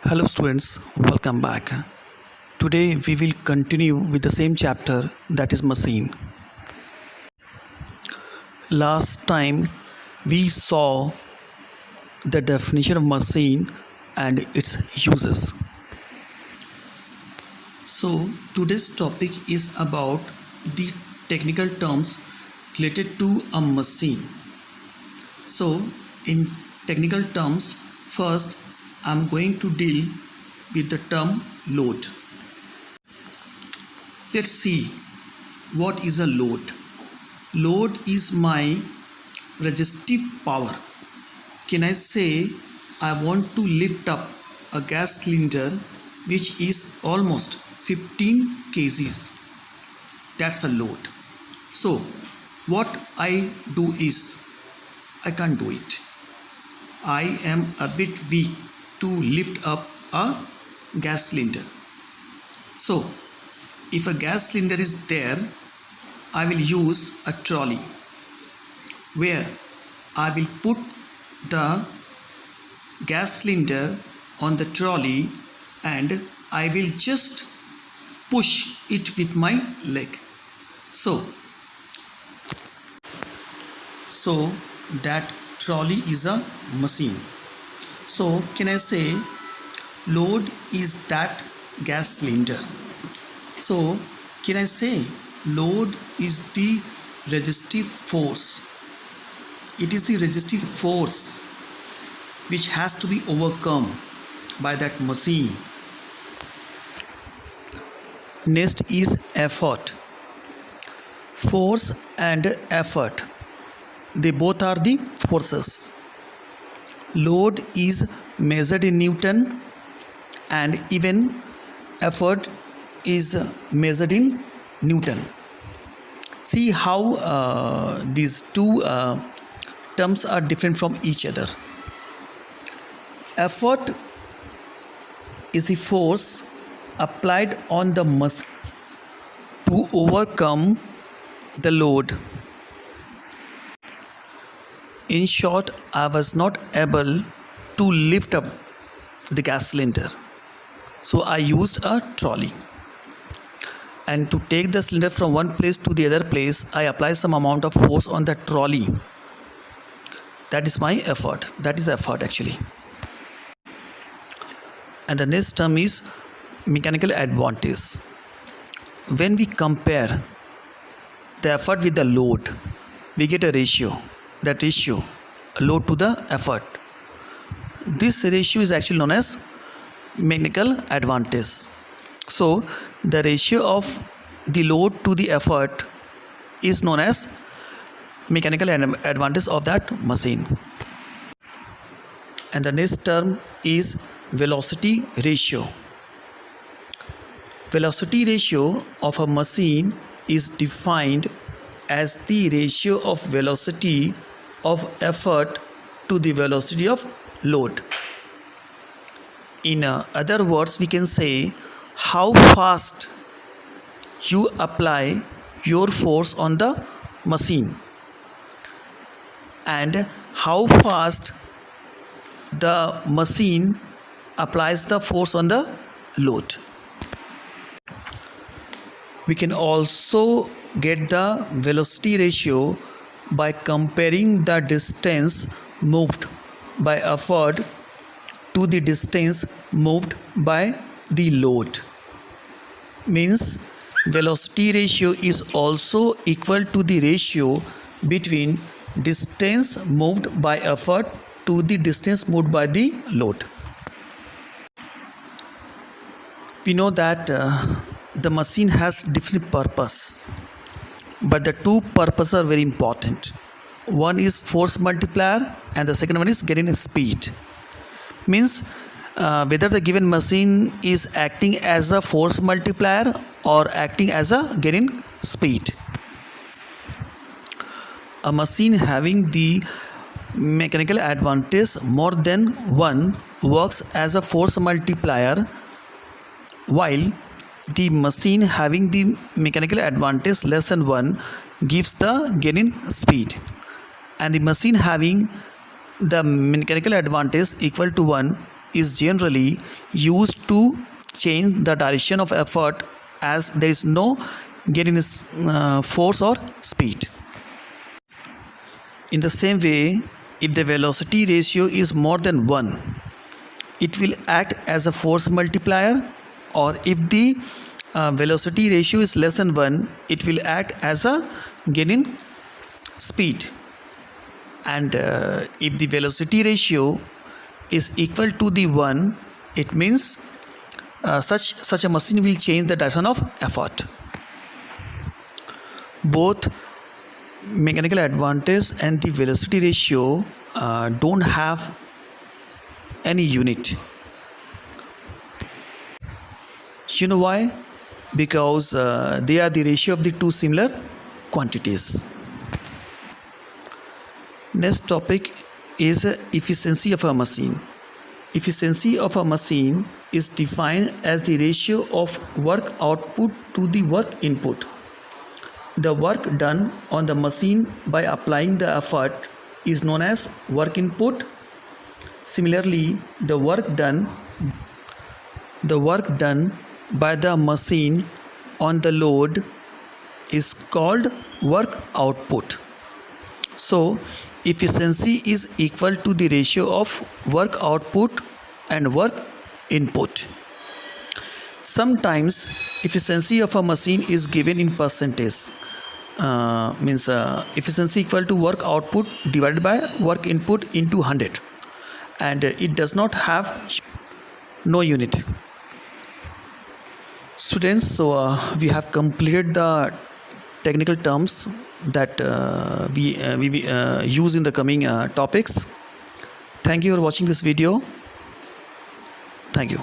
Hello, students, welcome back. Today we will continue with the same chapter, that is machine. Last time we saw the definition of machine and its uses. So, today's topic is about the technical terms related to a machine. So, in technical terms, first I'm going to deal with the term load. Let's see what is a load. Load is my resistive power. Can I say I want to lift up a gas cylinder which is almost 15 kgs? That's a load. So what I do is I can't do it. I am a bit weak to lift up a gas cylinder. So if a gas cylinder is there, I will use a trolley where I will put the gas cylinder on the trolley and I will just push it with my leg. So that trolley is a machine. So can I say load is that gas cylinder? So can I say load is the resistive force? It is the resistive force which has to be overcome by that machine. Next is effort. Force and effort, they both are the forces. Load is measured in Newton and even effort is measured in Newton. See how these two terms are different from each other. Effort is the force applied on the machine to overcome the load. In short, I was not able to lift up the gas cylinder, so I used a trolley. And to take the cylinder from one place to the other place, I apply some amount of force on the trolley. That is my effort. That is effort actually. And the next term is mechanical advantage. When we compare the effort with the load, we get a ratio. That ratio, load to the effort. This ratio is actually known as mechanical advantage. So the ratio of the load to the effort is known as mechanical advantage of that machine. And the next term is velocity ratio. Velocity ratio of a machine is defined as the ratio of velocity of effort to the velocity of load. In other words, we can say how fast you apply your force on the machine and how fast the machine applies the force on the load. We can also get the velocity ratio by comparing the distance moved by effort to the distance moved by the load. Means velocity ratio is also equal to the ratio between distance moved by effort to the distance moved by the load. We know that the machine has different purpose, but the two purposes are very important. One is force multiplier and the second one is getting speed. Means whether the given machine is acting as a force multiplier or acting as a getting speed. A machine having the mechanical advantage more than one works as a force multiplier, while the machine having the mechanical advantage less than 1 gives the gain in speed, and the machine having the mechanical advantage equal to 1 is generally used to change the direction of effort as there is no gain in force or speed. In the same way, if the velocity ratio is more than 1, it will act as a force multiplier, or if the velocity ratio is less than 1, it will act as a gain in speed. And if the velocity ratio is equal to the 1, it means such a machine will change the direction of effort. Both mechanical advantage and the velocity ratio don't have any unit. You know why? Because they are the ratio of the two similar quantities. Next topic is efficiency of a machine. Efficiency of a machine is defined as the ratio of work output to the work input. The work done on the machine by applying the effort is known as work input. Similarly, the work done by the machine on the load is called work output. So, efficiency is equal to the ratio of work output and work input. Sometimes efficiency of a machine is given in percentage. Efficiency equal to work output divided by work input into 100, and it does not have no unit. Students, so we have completed the technical terms that we use in the coming topics. Thank you for watching this video. Thank you.